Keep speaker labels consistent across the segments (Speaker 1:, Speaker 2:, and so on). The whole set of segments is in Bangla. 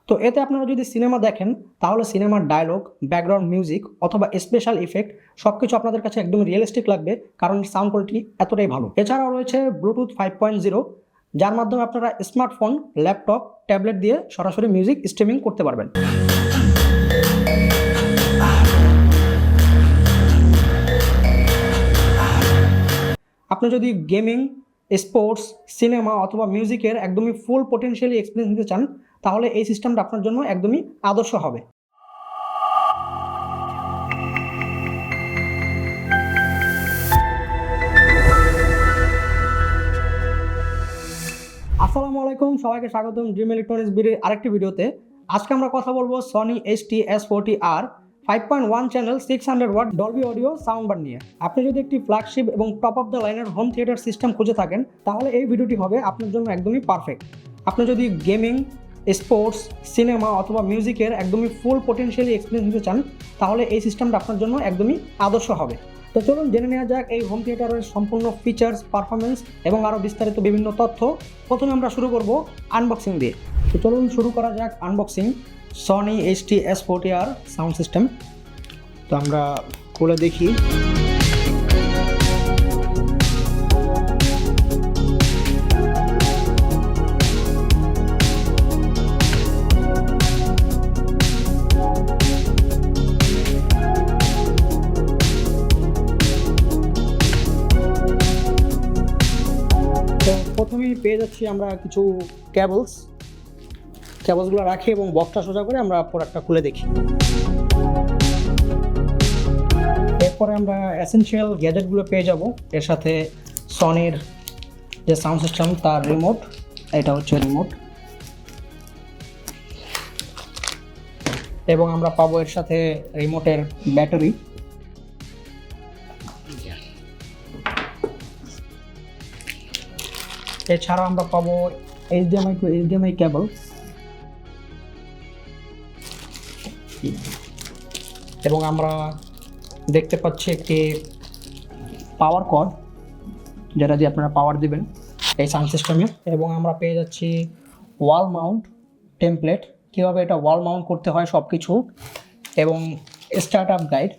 Speaker 1: তো এতে আপনারা যদি সিনেমা দেখেন তাহলে সিনেমার ডায়লগ, ব্যাকগ্রাউন্ড মিউজিক অথবা স্পেশাল ইফেক্ট সবকিছু আপনাদের কাছে একদম রিয়েলিস্টিক লাগবে, কারণ সাউন্ড কোয়ালিটি এতটাই ভালো। এছাড়াও রয়েছে ব্লুটুথ 5.0, যার মাধ্যমে আপনারা স্মার্টফোন, ল্যাপটপ, ট্যাবলেট দিয়ে সরাসরি মিউজিক স্ট্রিমিং করতে পারবেন। আপনি যদি গেমিং, স্পোর্টস, সিনেমা অথবা মিউজিকের একদমই ফুল পোটেনশিয়ালি এক্সপিরিয়েন্স নিতে চান তাহলে এই সিস্টেমটা আপনার জন্য একদমই আদর্শ হবে। আসসালামু আলাইকুম, সবাইকে স্বাগতম ড্রিম ইলেকট্রনিক্স বিডির আরেকটি ভিডিওতে। আজকে আমরা কথা বলবো Sony HT-S40R 5.1 channel 600W Dolby audio soundbar নিয়ে। আপনি যদি একটি ফ্ল্যাগশিপ এবং টপ অফ দ্য লাইনের হোম থিয়েটার সিস্টেম খুঁজে থাকেন তাহলে এই ভিডিওটি হবে আপনার জন্য একদমই পারফেক্ট। আপনি যদি গেমিং, স্পোর্টস, সিনেমা অথবা মিউজিকের একদমই ফুল পোটেনশিয়ালি এক্সপিরিয়েন্স নিতে চান তাহলে এই সিস্টেমটা আপনার জন্য একদমই আদর্শ হবে। তো চলুন জেনে নেওয়া যাক এই হোম থিয়েটারের সম্পূর্ণ ফিচার্স, পারফরমেন্স এবং আরও বিস্তারিত বিভিন্ন তথ্য। প্রথমে আমরা শুরু করব আনবক্সিং দিয়ে। তো চলুন শুরু করা যাক unboxing Sony HT-S40R sound system. তো আমরা খুলে দেখি। তো প্রথমেই পেয়ে যাচ্ছি আমরা কিছু কেবলসগুলো রাখি এবং বক্সটা সোজা করে আমরা প্রোডাক্টটা খুলে দেখি। এরপরে আমরা এসেনশিয়াল গ্যাজেটগুলো পেয়ে যাব। এর সাথে সনির যে সাউন্ড সিস্টেম তার রিমোট, এটা হচ্ছে রিমোট, এবং আমরা পাবো এর সাথে রিমোটের ব্যাটারি। এছাড়াও আমরা পাবো HDMI টু HDMI কেবল এবং আমরা দেখতে পাচ্ছি একটি পাওয়ার কর্ড, যেটা দিয়ে আপনারা পাওয়ার দিবেন এই সাউন্ড সিস্টেমে। এবং আমরা পেয়ে যাচ্ছি ওয়াল মাউন্ট টেমপ্লেট, কীভাবে এটা ওয়াল মাউন্ট করতে হয় সব কিছু, এবং স্টার্ট আপ গাইড।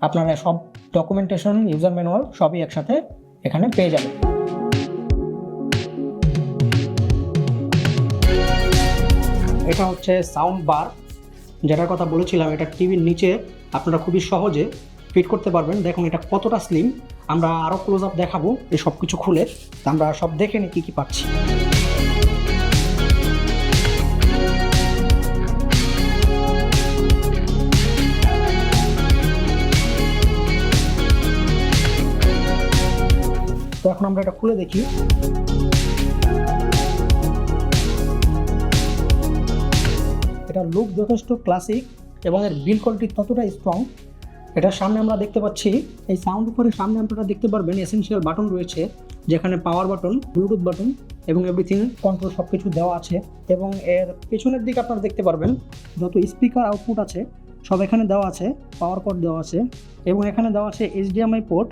Speaker 1: আপনারা সব ডকুমেন্টেশন, ইউজার ম্যানুয়াল সবই একসাথে এখানে পেয়ে যাবেন। এটা হচ্ছে সাউন্ড বার, যেটার কথা বলেছিলাম। এটা টিভির নিচে আপনারা খুবই সহজে ফিট করতে পারবেন। দেখুন এটা কতটা স্লিম। আমরা আরও ক্লোজ আপ দেখাবো এই সব কিছু খুলে। আমরা সব দেখে নিই কী কী পাচ্ছি। তো এখন আমরা এটা খুলে দেখি। এটা লুক যথেষ্ট ক্লাসিক এবং এর বিল্ড কোয়ালিটি ততটা স্ট্রং। এটার সামনে আমরা দেখতে পাচ্ছি, এই সাউন্ড উপরের সামনে আপনারা দেখতে পারবেন এসেনশিয়াল বাটন রয়েছে, যেখানে পাওয়ার বাটন, ব্লুটুথ বাটন এবং এভরিথিং কন্ট্রোল সব কিছু দেওয়া আছে। এবং এর পেছনের দিকে আপনারা দেখতে পারবেন যত স্পিকার আউটপুট আছে সব এখানে দেওয়া আছে, পাওয়ার কর্ড দেওয়া আছে, এবং এখানে দেওয়া আছে HDMI port,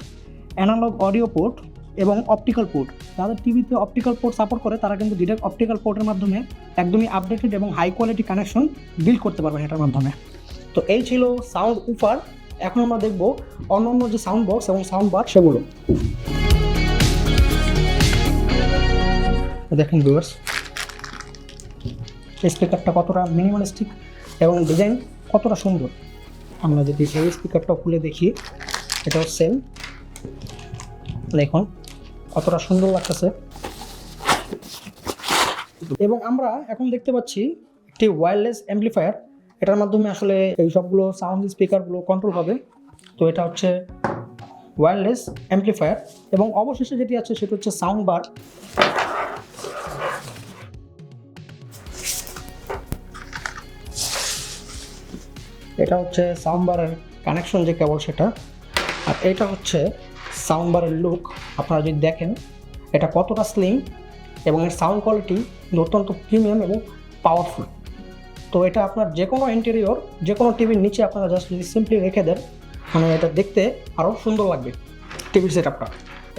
Speaker 1: analog audio port এবং অপটিক্যাল পোর্ট। যাদের টিভিতে অপটিক্যাল পোর্ট সাপোর্ট করে তারা কিন্তু ডিরেক্ট অপটিক্যাল পোর্টের মাধ্যমে একদমই আপডেটেড এবং হাই কোয়ালিটি কানেকশন বিল্ড করতে পারবেন এটার মাধ্যমে। তো এই ছিল সাউন্ড উফার। এখন আমরা দেখব অন্যান্য যে সাউন্ড বক্স এবং সাউন্ড বার সেগুলো। দেখেন ভিউয়ার্স, স্পিকারটা কতটা মিনিমালিস্টিক এবং ডিজাইন কতটা সুন্দর। আমরা যদি এই স্পিকারটা খুলে দেখি, এটাও সেম। দেখুন কতটা সুন্দর লাগতেছে। এবং আমরা এখন দেখতে পাচ্ছি একটি ওয়্যারলেস অ্যাম্পলিফায়ার। এটার মাধ্যমে আসলে এই সবগুলো সাউন্ড স্পিকারগুলো কন্ট্রোল হবে। তো এটা হচ্ছে ওয়্যারলেস অ্যাম্পলিফায়ার। এবং অবশেষে যেটি আছে সেটা হচ্ছে সাউন্ড বার। এটা হচ্ছে সাউন্ড বারের কানেকশন যে কেবল সেটা, আর এটা হচ্ছে সাউন্ড বারের লুক। আপনারা যদি দেখেন এটা কতটা স্লিম এবং এর সাউন্ড কোয়ালিটি অত্যন্ত প্রিমিয়াম এবং পাওয়ারফুল। তো এটা আপনার যে কোনো ইন্টেরিয়র, যে কোনো টিভির নিচে আপনারা জাস্ট যদি সিম্পলি রেখে দেন, মানে এটা দেখতে আরও সুন্দর লাগবে টিভির সেটআপটা।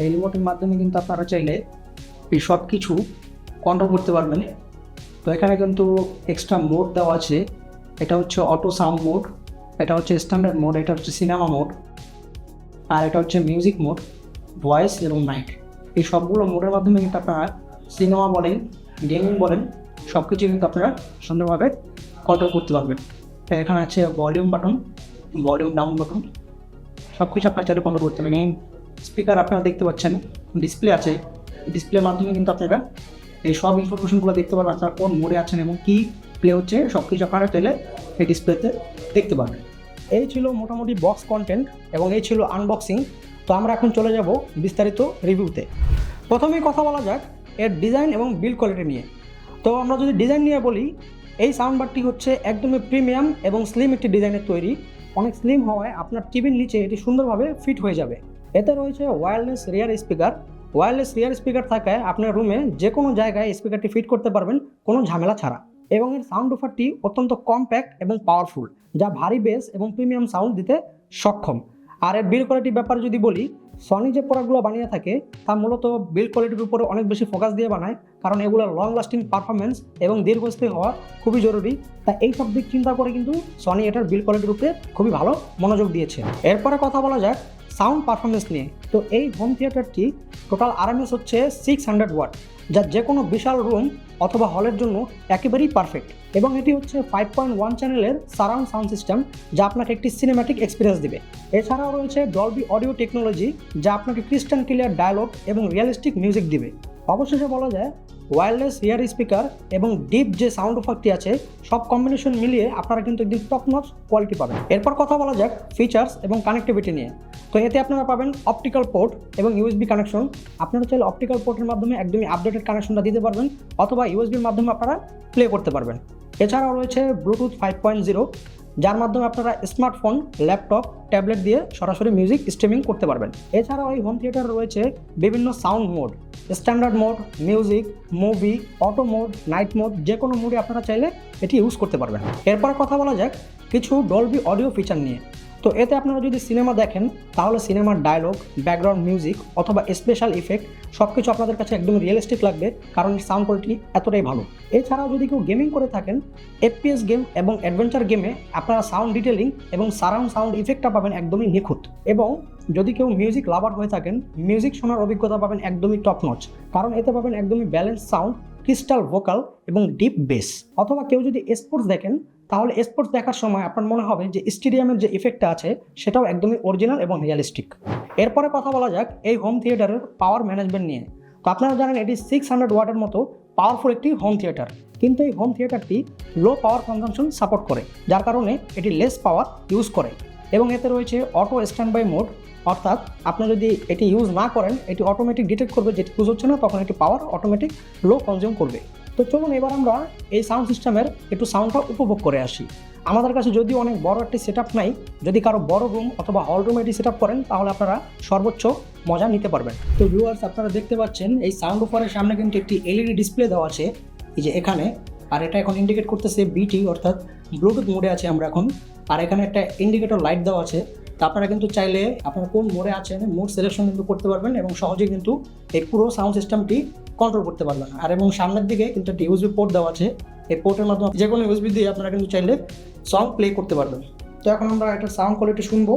Speaker 1: এই রিমোটের মাধ্যমে কিন্তু আপনারা চাইলে এই সব কিছু কন্ট্রোল করতে পারবেন। তো এখানে কিন্তু এক্সট্রা মোড দেওয়া আছে। এটা হচ্ছে অটো সাউন্ড মোড, এটা হচ্ছে স্ট্যান্ডার্ড মোড, এটা হচ্ছে সিনেমা মোড, আর এটা হচ্ছে মিউজিক মোড, ভয়েস এবং নাইট। এই সবগুলো মোডের মাধ্যমে কিন্তু আপনারা সিনেমা বলেন, গেমিং বলেন, সব কিছু কিন্তু আপনারা সুন্দরভাবে কন্ট্রোল করতে পারবেন। এখানে আছে volume button, volume down button, সব কিছু আপনার চাইলে কন্ট্রোল করতে পারবেন। স্পিকার আপনারা দেখতে পাচ্ছেন, ডিসপ্লে আছে, ডিসপ্লের মাধ্যমে কিন্তু আপনারা এই সব ইনফরমেশনগুলো দেখতে পারবেন, আপনারা কোন মোডে আছেন এবং কী প্লে হচ্ছে সব কিছু আপনারা চাইলে এই ডিসপ্লেতে দেখতে পারবেন। এই ছিল মোটামুটি বক্স কন্টেন্ট এবং এই ছিল আনবক্সিং। তো আমরা এখন চলে যাব বিস্তারিত রিভিউতে। প্রথমেই কথা বলা যাক এর ডিজাইন এবং বিল্ড কোয়ালিটি নিয়ে। তো আমরা যদি ডিজাইন নিয়ে বলি, এই সাউন্ডবারটি হচ্ছে একদমই প্রিমিয়াম এবং স্লিম একটি ডিজাইনের তৈরি। অনেক স্লিম হওয়ায় আপনার টিভির নিচে এটি সুন্দরভাবে ফিট হয়ে যাবে। এতে রয়েছে ওয়্যারলেস রিয়ার স্পিকার। ওয়্যারলেস রিয়ার স্পিকার থাকায় আপনার রুমে যে কোনো জায়গায় স্পিকারটি ফিট করতে পারবেন কোনো ঝামেলা ছাড়া। এবং এর সাউন্ড অফারটি অত্যন্ত কম্প্যাক্ট এবং পাওয়ারফুল, যা ভারী বেস এবং প্রিমিয়াম সাউন্ড দিতে সক্ষম। আর এর বিল্ড কোয়ালিটির ব্যাপারে যদি বলি, সনি যে প্রোডাক্টগুলো বানিয়ে থাকে তা মূলত বিল্ড কোয়ালিটির উপরে অনেক বেশি ফোকাস দিয়ে বানায়, কারণ এগুলোর লং লাস্টিং পারফরমেন্স এবং দীর্ঘস্থায়ী হওয়া খুবই জরুরি। তাই এই সব দিক চিন্তা করে কিন্তু সনি এটার বিল্ড কোয়ালিটির উপরে খুবই ভালো মনোযোগ দিয়েছে। এরপরে কথা বলা যাক সাউন্ড পারফরমেন্স নিয়ে। তো এই হোম থিয়েটারটি টোটাল আরএমএস হচ্ছে 600 ওয়াট, যা যে কোনো বিশাল রুম অথবা হলের জন্য একেবারেই পারফেক্ট। এবং এটি হচ্ছে 5.1 চ্যানেলের সারাউন্ড সাউন্ড সিস্টেম, যা আপনাকে একটি সিনেম্যাটিক এক্সপিরিয়েন্স দিবে। এছাড়াও রয়েছে ডলবি অডিও টেকনোলজি, যা আপনাকে ক্রিস্টাল ক্লিয়ার ডায়লগ এবং রিয়েলিস্টিক মিউজিক দিবে। অবশেষে বলা যায় ওয়্যারলেস রিয়ার স্পিকার এবং ডিপ যে সাউন্ড এফেক্টটি আছে, সব কম্বিনেশন মিলিয়ে আপনারা কিন্তু একদম টপ নচ কোয়ালিটি পাবেন। এরপর কথা বলা যাক ফিচার্স এবং কানেক্টিভিটি নিয়ে। তো এতে আপনারা পাবেন অপটিক্যাল পোর্ট এবং ইউএসবি কানেকশন। আপনারা চাইলে অপটিক্যাল পোর্টের মাধ্যমে একদমই আপডেটেড কানেকশনটা দিতে পারবেন, অথবা ইউএসবির মাধ্যমে আপনারা প্লে করতে পারবেন। এছাড়াও রয়েছে ব্লুটুথ 5.0, যার মাধ্যমে আপনারা স্মার্টফোন, ল্যাপটপ, ট্যাবলেট দিয়ে সরাসরি মিউজিক স্ট্রিমিং করতে পারবেন। এছাড়াও এই হোম থিয়েটারে রয়েছে বিভিন্ন sound mode, standard mode, music, movie, auto mode, night mode, যে কোনো মোডে আপনারা চাইলে এটি ইউজ করতে পারবেন। এরপর কথা বলা যাক কিছু ডলবি অডিও ফিচার নিয়ে। তো এতে আপনারা যদি সিনেমা দেখেন তাহলে সিনেমার ডায়লগ, ব্যাকগ্রাউন্ড মিউজিক অথবা স্পেশাল ইফেক্ট সব কিছু আপনাদের কাছে একদম রিয়েলিস্টিক লাগবে, কারণ সাউন্ড কোয়ালিটি এতটাই ভালো। এছাড়াও যদি কেউ গেমিং করে থাকেন, এফপিএস গেম এবং অ্যাডভেঞ্চার গেমে আপনারা সাউন্ড ডিটেলিং এবং সারাউন্ড সাউন্ড ইফেক্টটা পাবেন একদমই নিখুঁত। এবং যদি কেউ মিউজিক লাভার হয়ে থাকেন, মিউজিক শোনার অভিজ্ঞতা পাবেন একদমই টপ নচ, কারণ এতে পাবেন একদমই ব্যালেন্স সাউন্ড, ক্রিস্টাল ভোকাল এবং ডিপ বেস। অথবা কেউ যদি স্পোর্টস দেখেন, তাহলে স্পোর্টস দেখার সময় আপনার মনে হবে যে স্টেডিয়ামের যে ইফেক্টটা আছে সেটাও একদমই অরিজিনাল এবং রিয়েলিস্টিক। এরপরে কথা বলা যাক এই হোম থিয়েটারের পাওয়ার ম্যানেজমেন্ট নিয়ে। তো আপনারা জানেন এটি 600 ওয়াটের মতো পাওয়ারফুল একটি হোম থিয়েটার, কিন্তু এই হোম থিয়েটারটি লো পাওয়ার কনজাম্পশন সাপোর্ট করে, যার কারণে এটি লেস পাওয়ার ইউজ করে। এবং এতে রয়েছে অটো স্ট্যান্ড বাই মোড, অর্থাৎ আপনি যদি এটি ইউজ না করেন, এটি অটোমেটিক ডিটেক্ট করবে যেটি ইউজ হচ্ছে না, তখন এটি পাওয়ার অটোমেটিক লো কনজিউম করবে। তো চলুন এবার আমরা এই সাউন্ড সিস্টেমের একটু সাউন্ডটা উপভোগ করে আসি। আমাদের কাছে যদিও অনেক বড় একটি সেটআপ নাই, যদি কারো বড় রুম অথবা হল রুমে এটি সেটআপ করেন তাহলে আপনারা সর্বোচ্চ মজা নিতে পারবেন। তো ভিউয়ার্স, আপনারা দেখতে পাচ্ছেন এই সাউন্ড অফারের সামনে কিন্তু একটি এলইডি ডিসপ্লে দেওয়া আছে, এই যে এখানে। আর এটা এখন ইন্ডিকেট করতেছে বিটি, অর্থাৎ ব্লুটুথ মোডে আছে আমরা এখন। আর এখানে একটা ইন্ডিকেটর লাইট দেওয়া আছে। তো আপনারা কিন্তু চাইলে আপনারা কোন মোডে আছেন মোড সিলেকশন কিন্তু করতে পারবেন এবং সহজেই কিন্তু এই পুরো সাউন্ড সিস্টেমটি কন্ট্রোল করতে পারবেন। আর এবং সামনের দিকে কিন্তু একটা ইউএসবি পোর্ট দেওয়া আছে, এই পোর্টের মাধ্যমে যে কোনো ইউএসবি দিয়ে আপনারা কিন্তু চাইলে সং প্লে করতে পারবেন। তো এখন আমরা এটার সাউন্ড কোয়ালিটি শুনবো।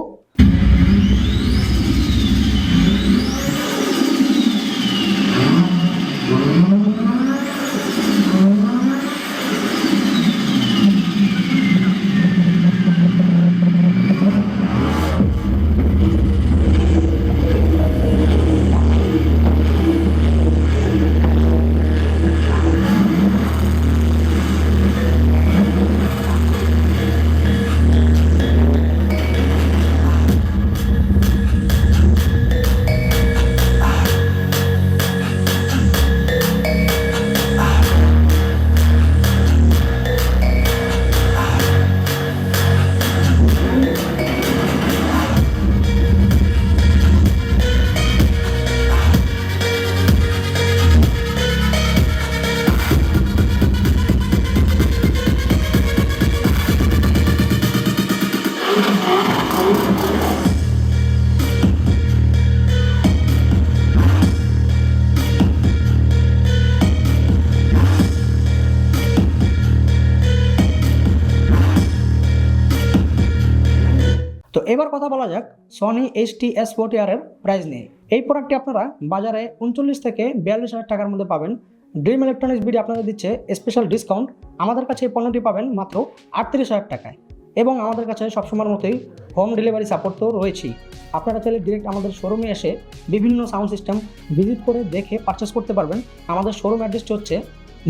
Speaker 1: তো এবার কথা বলা যাক সনি HT-S40R এর প্রাইস নিয়ে। এই প্রোডাক্টটি আপনারা বাজারে 39 থেকে 42,000 টাকার মধ্যে পাবেন। ড্রিম ইলেকট্রনিক্স বিডি আপনাদের দিচ্ছে স্পেশাল ডিসকাউন্ট। আমাদের কাছে এই পণ্যটি পাবেন মাত্র 38,000 টাকায়, এবং আমাদের কাছে সবসময়ের মতোই হোম ডেলিভারি সাপোর্ট তো রয়েছেই। আপনারা চাইলে ডিরেক্ট আমাদের শোরুমে এসে বিভিন্ন সাউন্ড সিস্টেম ভিজিট করে দেখে পারচেস করতে পারবেন। আমাদের শোরুম অ্যাড্রেসটি হচ্ছে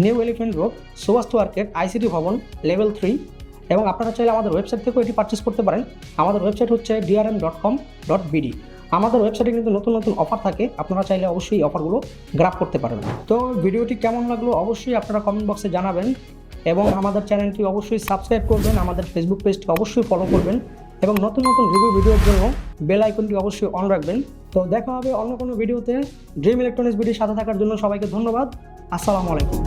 Speaker 1: new elephant road, Subhash market, ICT Bhaban, level 3। এবং আপনারা চাইলে আমাদের ওয়েবসাইট থেকেও এটি পারচেস করতে পারেন। আমাদের ওয়েবসাইট হচ্ছে drm.com.bd। আমাদের ওয়েবসাইটে কিন্তু নতুন নতুন অফার থাকে, আপনারা চাইলে অবশ্যই অফারগুলো গ্রাব করতে পারবেন। তো ভিডিওটি কেমন লাগলো অবশ্যই আপনারা কমেন্ট বক্সে জানাবেন, এবং আমাদের চ্যানেলটি অবশ্যই সাবস্ক্রাইব করবেন, আমাদের ফেসবুক পেজটি অবশ্যই ফলো করবেন, এবং নতুন নতুন রিভিউ ভিডিওর জন্য বেল আইকনটি অবশ্যই অন রাখবেন। তো দেখা হবে অন্য কোনো ভিডিওতে। ড্রিম ইলেকট্রনিক্স ভিডিওর সাথে থাকার জন্য সবাইকে ধন্যবাদ। আসসালামু আলাইকুম।